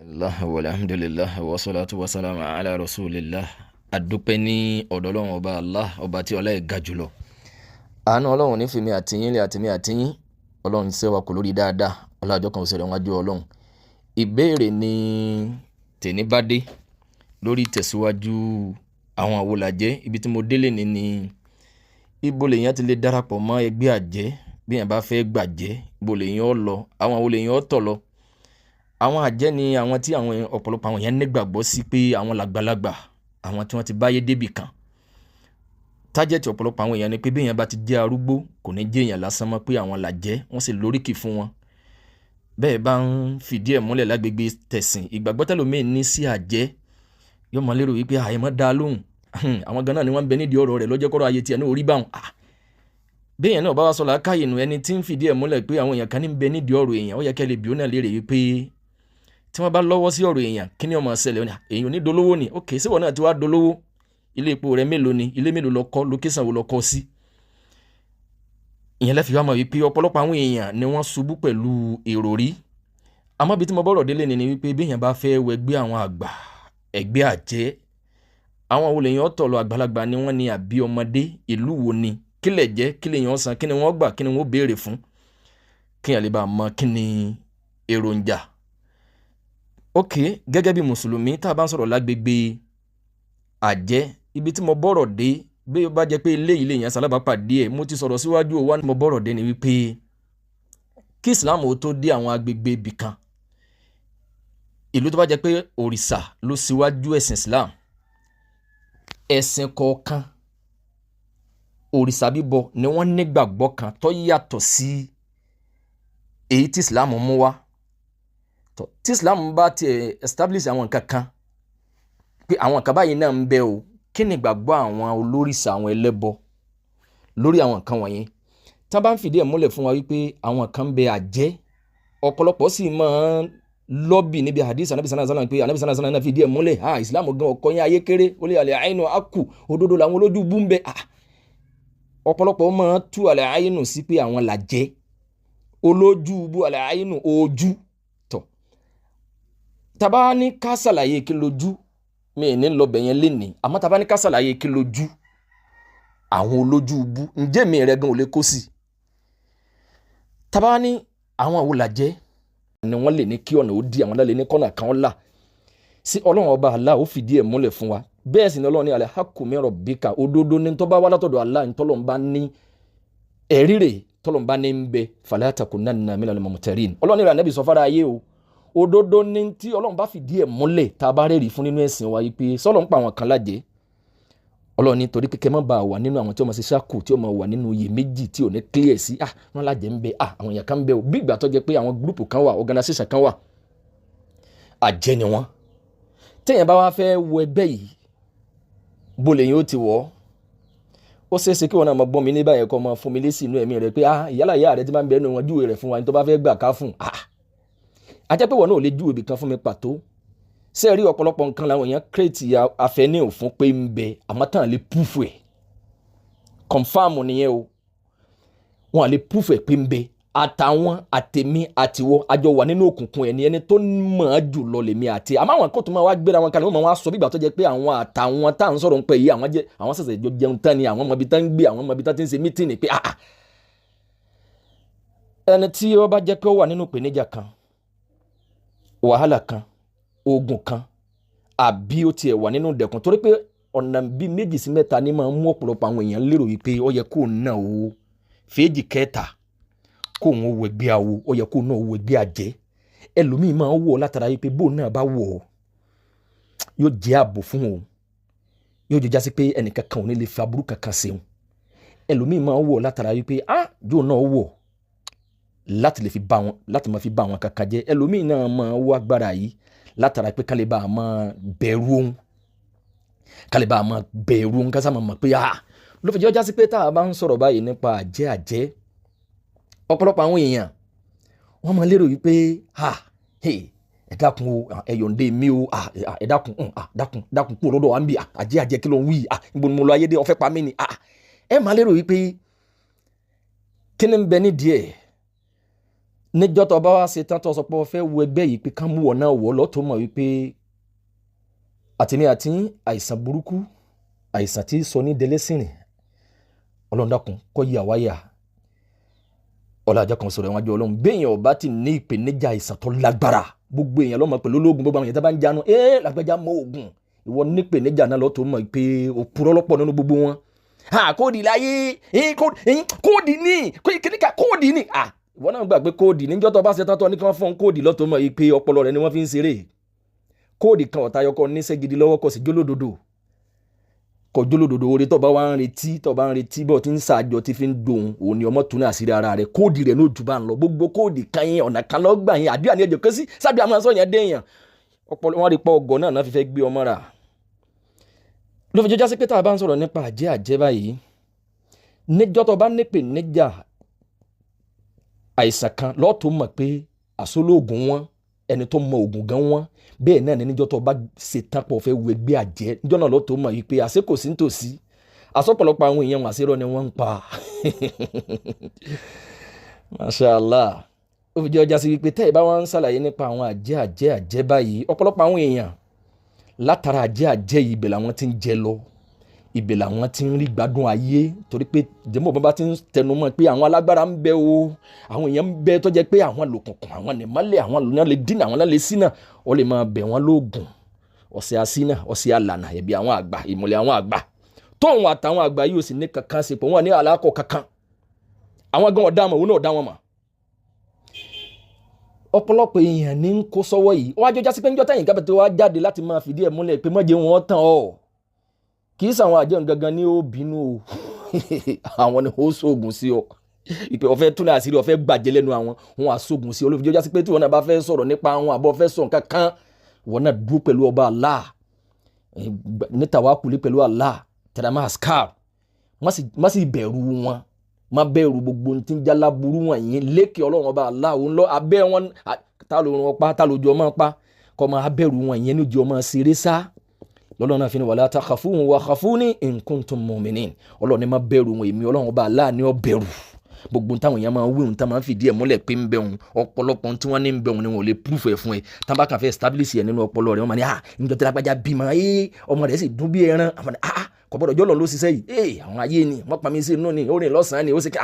Allah walhamdulillah wa salatu wa salam ala rasulillah. Adúpẹ́ ní ọ̀dọ̀ Ọlọ́run ọba Allah, ọba tí ọlá ẹ̀ ga jùlọ. Àánú Ọlọ́run ní fi mi àtìyín lé àtìmí àtìyín. Ọlọ́run ṣe wa kò lórí dáadáa. Ọlọ́jọ́ kan òṣèré wájú Ọlọ́run. Ìbéèrè ni tèní bá dé lórí tẹ̀síwájú àwọn àwòlàjẹ́. Ibi tí mo délé ni ibo lèyàn ti lè darapọ̀ mọ́ ẹgbẹ́ àjẹ́ bí èèyàn bá fẹ́ gbàjẹ́. Ibo lèyàn ó lọ, àwọn àwo lèyàn ó tọ̀ lọ. Àwọn àjẹ́ ni àwọn tí àwọn ọ̀pọ̀lọpọ̀ àwọn èèyàn nígbàgbọ́ sí pé àwọn làgbàlagbà, àwọn tí wọ́n ti báyé débì kan. Tájẹ̀tì ọ̀pọ̀lọpọ̀ àwọn èèyàn ni pé bí èèyàn bá ti jẹ́ arúgbó kò ní jẹ́ èèyàn lásán mọ́, pé àwọn làjẹ́ wọ́n sì lóríkì fún wọn. Bẹ́ẹ̀ bá ń fìdí ẹ̀ múlẹ̀ lágbègbè tẹ̀sìn, ìgbàgbọ́ tẹ́lòmíì ní sí àjẹ́ yóò mọ lérò wípé àìmọ́ dá lóhùn, àwọn gan náà ni wọ́n ń bẹ nídìí ọ̀rọ̀ rẹ̀ lọ́jọ́ kọ́rọ̀ ayé tiẹ̀ ní orí báwọn. Bí èèyàn náà bá wá sọ làákàyè nù, ẹni tí ń fìdí ẹ̀ múlẹ̀ pé àwọn èèyàn kan ní ń bẹ nídìí ọ̀rọ̀ èèyàn, ó yẹ kẹ́ lè bí ó náà lérè wípé tí wọ́n bá lọ́wọ́ sí ọ̀rọ̀ èèyàn kí ni ó máa ṣẹlẹ̀? Èèyàn ò ní dolówó ni, ok, síwọ náà ti wá dolówó, ilé epo rẹ mélòó ni, ilé mélòó lọ kọ́, lókèsàn wo lọ kọ́ sí. Ìyẹn lẹ́fì wá mọ̀ wípé ọ̀pọ̀lọpọ̀ àwọn èèyàn ni wọ́n ṣubú pẹ̀lú èrò rí. Àmọ́ bí tí mo bọ́rọ̀ délé ni wípé bí èèyàn bá fẹ́ wẹgbẹ́ àwọn àgbà, ẹgbẹ́ àjẹ́, àwọn wo lèèyàn ọ̀tọ̀ lọ, àgbàlagbà ni wọ́n ní àbí ọmọdé, ìlú wo ni, kí lẹ̀ jẹ́, kí lèèyàn san, kí ni wọ́n gbà, kí ni wọ́n béèrè fún, kí èèyàn lè bá mọ̀ kí ni èròjà. Ok, gẹ́gẹ́ bí mùsùlùmí tá a bá ń sọ̀rọ̀ lágbègbè àjẹ́, ibi tí mo bọ́rọ̀ dé, bí ó bá jẹ́ pé ilé ilé yẹn sálábàápàdé ẹ̀, mo ti sọ̀rọ̀ síwájú òwá ni mo bọ́rọ̀ dé ni wípé kí Islam ó tó dé àwọn agbègbè ibì kan, ìlú tó bá jẹ́ pé òrìṣà ló síwájú ẹ̀sìn Islam, ẹ̀sìn kọ̀ọ̀kan òrìṣà bíbọ ni wọ́n nígbàgbọ́ kan tó yàtọ̀ sí èyí tí Islam mú wá. Tí Islam bá ti establish àwọn nǹkan kan pé àwọn nǹkan báyìí náà ń bẹ o, kí ni ìgbàgbọ́ àwọn olórìṣà, àwọn ẹlẹ́bọ lórí àwọn nǹkan wọ̀nyí? Tí wọ́n bá ń fìdí ẹ̀ múlẹ̀ fún wa wípé àwọn kan ń bẹ àjẹ́, ọ̀pọ̀lọpọ̀ sì máa ń lọ́bì níbi hadith Ànábì sallallahu alaihi wasallam pé Ànábì sallallahu alaihi wasallam fìdí ẹ̀ múlẹ̀, Islam gan ọkọ yẹn ayé kéré, ó lè àlẹ́ àìnù akù, òdodo làwọn olójú bú ń bẹ. Ọ̀pọ̀lọpọ̀ máa ń tú àlẹ́ àìnù sí pé àwọn làjẹ́, olójú bú àlẹ́ àìnù ojú. Tàbá ní ká ṣàlàyé kí lójú, mi ní lọ bẹ̀yẹn lénìí, àmọ́ tàbá ní ká ṣàlàyé kí lójú, àwọn olójú bú, ǹjẹ́ mi rẹ̀ gan ò lè kó sí. Tàbá ní àwọn àwòlàjẹ́ ni wọ́n lè ní kí ọ̀nà ó di, àwọn lè ní kọ́nà kan là sí. Ọlọ́run ọba Allah ó fìdí ẹ̀ múlẹ̀ fún wa, bẹ́ẹ̀ sì ni Ọlọ́run ní al-haqqu min rabbika, òdodo ní tó bá wá látọ̀dọ̀ Allah, ní tọ́lọ́run bá ní ẹ̀rí rẹ̀, tọ́lọ́run bá ní ń bẹ, fala takunanna minal mumtarin. Ọlọ́run ní Ànábì sọ fára ayé o, òdodo ní tí Ọlọ́run bá fìdí ẹ̀ múlẹ̀ tá a bá rẹ́rìí fún nínú ẹ̀sìn wa yìí pé sọ́lọ́ ń pa àwọn kan lájẹ́. Ọlọ́run ní torí kékeré má bàa wà nínú àwọn tí ó máa ṣe ṣáàkù, tí ó máa wà nínú iye méjì tí ò ní clear sí, wọ́n lájẹ́ ń bẹ, àwọn èèyàn kan ń bẹ o, bí ìgbà tó jẹ́ pé àwọn gúrùpù kan wà, organisation kan wà, àjẹ́ ni wọ́n. Téèyàn bá wá fẹ́ wọ ẹgbẹ́ yìí, bó lèyìn ó ti wọ̀, ó ṣeéṣe kí wọn náà máa gbọ́n mi ní báyẹn kọ́ máa fún mi lésì inú ẹ̀mí rẹ̀ pé ìyálà ìyá rẹ̀ ti máa ń bẹ nínú wọn, júwe rẹ̀ fún wa ní tó bá fẹ́ gbà ká fún. Ajẹ́ pé wọn náà ò lè júwe ibì kan fún mi pàtó. Ṣé rí ọ̀pọ̀lọpọ̀ nǹkan làwọn èèyàn kírètì afẹ́ní òfin pé ń bẹ, àmọ́ tán lè púfù ẹ̀, kọ̀nfàmù nìyẹn o, wọn lè púfù ẹ̀ pé ń bẹ. Àtàwọn àtèmi àtiwọ́ àjọ wà nínú òkùnkùn ẹni tó mọ̀ ọ́ jù lọ lèmi àti, àmọ́ àwọn kò tó máa wá gbéra wọn kalẹ̀, wọ́n máa wá sọ bí ìgbà tó jẹ́ pé àwọn àtàwọn tá à ń sọ̀rọ̀ ń pẹ́ yìí, àwọn ṣẹ̀ṣẹ̀ jọ jẹun tán ni, àwọn ọmọ ibi tán ń gbé, àwọn ọmọ ibi tán ti ń ṣe mítìnì pé ẹni tí ó bá jẹ́ pé ó wà nínú ìpèníjà kan, wàhálà kan, ogun kan, àbí ó tiẹ̀ wà nínú ìdẹ̀kùn, torí pé ọ̀nà bíi méjì sí mẹ́ta ní máa ń mú ọ̀pọ̀lọpọ̀ àwọn èèyàn lérò wípé ó yẹ kó náà o fèéjì kẹta kó òun ó wẹgbẹ́ awo, ó yẹ kó náà ó wẹgbẹ́ àjẹ́. Ẹlòmíì máa ń wọ̀ látara wípé bó náà bá wọ̀ yóò jẹ́ ààbò fún òun, yóò jẹ́ jásí pé ẹnìkan kan ò ní lè fi aburú kankan ṣe òun. Ẹlòmíì máa ń wọ̀ látara wípé yóò náà wọ̀ láti lè fi bá wọn, láti máa fi bá wọn kankan jẹ́. Ẹlòmíì náà máa wọ agbára yìí látara pé kálí bá a máa bẹ̀rù òun, kálí bá a máa bẹ̀rù òun, kásá máa mọ̀ pé ló fi jẹ́ jásí pé tá a bá ń sọ̀rọ̀ báyìí nípa àjẹ́, ọ̀pọ̀lọpọ̀ àwọn èèyàn wọ́n máa lérò wípé ẹ dákun o, ẹ yọ̀ǹde mi o, ẹ dákun kúrò lọ́dọ̀ wa ń bì, àjẹ́ kí ló ń wí, níbo ni mo lọ ayé dé, ó fẹ́ pa mí ni. Ẹ máa lérò wípé kí ni ń bẹ nídìí ẹ̀ níjọ́ tó bá wá ṣe tán tó sọ pé o fẹ́ wo ẹgbẹ́ yìí pé ká mú wọ̀ náà wọ̀ lọ́tọ̀ mọ̀ wípé àtìní àti àìsàn burúkú àìsàn tí sọ ní délẹ́sìnrìn Ọlọ́run dákun kó yà wáyà ọ̀làjà kan sọ̀rọ̀ ìwájú Ọlọ́run béèyàn ọba ti ní ìpèníjà àìsàn tó lágbára gbogbo èèyàn lọ́mọ pẹ̀lú ológun gbogbo àwọn èèyàn tó bá ń jánu lágbájá mọ oògùn ìwọ ní ìpèníjà náà lọ́tọ̀ mọ̀ pé òpùrọ́ lọ́pọ̀ nínú gbogbo wọn kóòdì láyé kóòdì ní kíníkà kóòdì ní ìwọ náà gbà pé kóòdì níjọ́ tó bá ṣe tán tó ní kí wọ́n fọ́n kóòdì lọ́tọ̀ mọ̀ pé ọpọlọ rẹ ni wọ́n fi ń ṣeré kóòdì kan ọ̀tá yọkọ níṣẹ́ gidi lọ́wọ́ kò sí jólódodo kò jólódodo oore tó bá wá ń retí bọ́ tí ń ṣàjọ tí fi ń dòun òun ni ọmọ tún àṣírí ara rẹ̀ kóòdì rẹ̀ ní ojú bá ń lọ gbogbo kóòdì kan yẹn ọ̀nà kan lọ́ gbà yẹn àdúrà ní ẹjọ́ kẹ́sí sábẹ́ àmọ́ sọ yẹn dé yẹn ọpọlọ wọn rí pọ ọgọ náà fi fẹ́ gbé ọmọ rà ló fi jọjá sí pé tá a bá ń sọ̀rọ̀ nípa àjẹ́ báyìí níjọ́ tó bá nípè níjà àìsàn kan lọ́ọ̀tún mọ̀ pé àsólóògùn wọn ẹni tó mọ ògùn gan wọn bẹ́ẹ̀ náà ní níjọ́ tó bá ṣetán pọ̀ fẹ́ wẹ gbé àjẹ́ níjọ́ náà lọ́ọ̀tún mọ̀ yìí pé àṣẹ kò sí nítòsí àsọpọ̀lọpọ̀ àwọn èèyàn àṣírọ́ ni wọ́n ń pa mashallah ó fi jẹ́ ọjà sí wípé tẹ́ ẹ bá wọn ń ṣàlàyé nípa àwọn àjẹ́ báyìí ọ̀pọ̀lọpọ̀ àwọn èèyàn látara àjẹ́ yìí ibẹ̀ làwọn ti ń jẹ lọ ibẹ̀ làwọn ti ń rí gbádùn ayé torí pé jẹ́mọ̀ bàbá ti ń tẹnu mọ́ pé àwọn alágbára ń bẹ o àwọn èèyàn ń bẹ tó jẹ́ pé àwọn lòkùnkùn àwọn nìmọ́lẹ̀ àwọn lòyàn lè dínà àwọn lè sínà ó lè máa bẹ̀ wọ́n lóògùn ọ̀sẹ̀ àsínà ọ̀sẹ̀ àlànà ẹ̀bí àwọn àgbà ìmọ̀lẹ̀ àwọn àgbà tóun àtàwọn àgbà yìí ò sì ní kankan ṣe pé wọ́n ní àlákọ̀ kankan àwọn gan ọ̀dá wọn òun náà ọ̀dá wọn mọ̀ ọ̀pọ̀lọpọ̀ èèyàn ní ń kó sọ́wọ́ yìí wọ́n á jọ jásí pé níjọ́ tẹ̀yìn kábẹ̀ tó wá jáde láti máa fìdí ẹ̀ múlẹ̀ pé mọ́jẹ́ wọn tàn ọ́ kì í sàwọn àjẹun gangan ní ó bínú o àwọn ni ó sóògùn sí ọ ìpè ọ̀fẹ́ túnú àṣírí ọ̀fẹ́ gbàjẹ́ lẹ́nu àwọn wọn àsóògùn sí ọ olófin jọ jásí pé tí wọn náà bá fẹ́ sọ̀rọ̀ nípa àwọn àbọ̀ fẹ́ sọ̀ kankan wọn náà dúró pẹ̀lú ọba Allah ní tàwákùlé pẹ̀lú Allah tẹ̀dámà askar má sì bẹ̀rù wọn má bẹ̀rù gbogbo tí ń jálá burú wọ̀nyí lékè ọlọ́run ọba Allah òun lọ abẹ́ wọn tá ló rún ọpá tá lójú ọmọ pa kọ́ máa bẹ̀rù wọ̀nyí ní ojú ọmọ ṣeré sá lọ́lọ́run náà fi ní wala takhafuhum wa khafuni in kuntum mu'minin ọlọ́run ní má bẹ̀rù wọn èmi ọlọ́run ọba Allah ní ọ bẹ̀rù gbogbo táwọn èèyàn máa wíwùn tá máa ń fìdí ẹ̀ múlẹ̀ pé ń bẹ̀rùn ọ̀pọ̀lọpọ̀ tí wọ́n ní ń bẹ̀rùn ni wọn ò lè proof ẹ̀ fún ẹ tá bá kàn fẹ́ establish ẹ̀ nínú ọpọlọ rẹ̀ wọ́n máa ní níjọ́ tí lágbájá bímọ ọmọ rẹ̀ sì dún bí ẹran àwọn kò gbọ́dọ̀ jọ́lọ̀ ló ṣiṣẹ́ yìí àwọn ayé ni wọ́n pa mí sí inú ni ó rìn lọ́sàn-án ni ó sì ká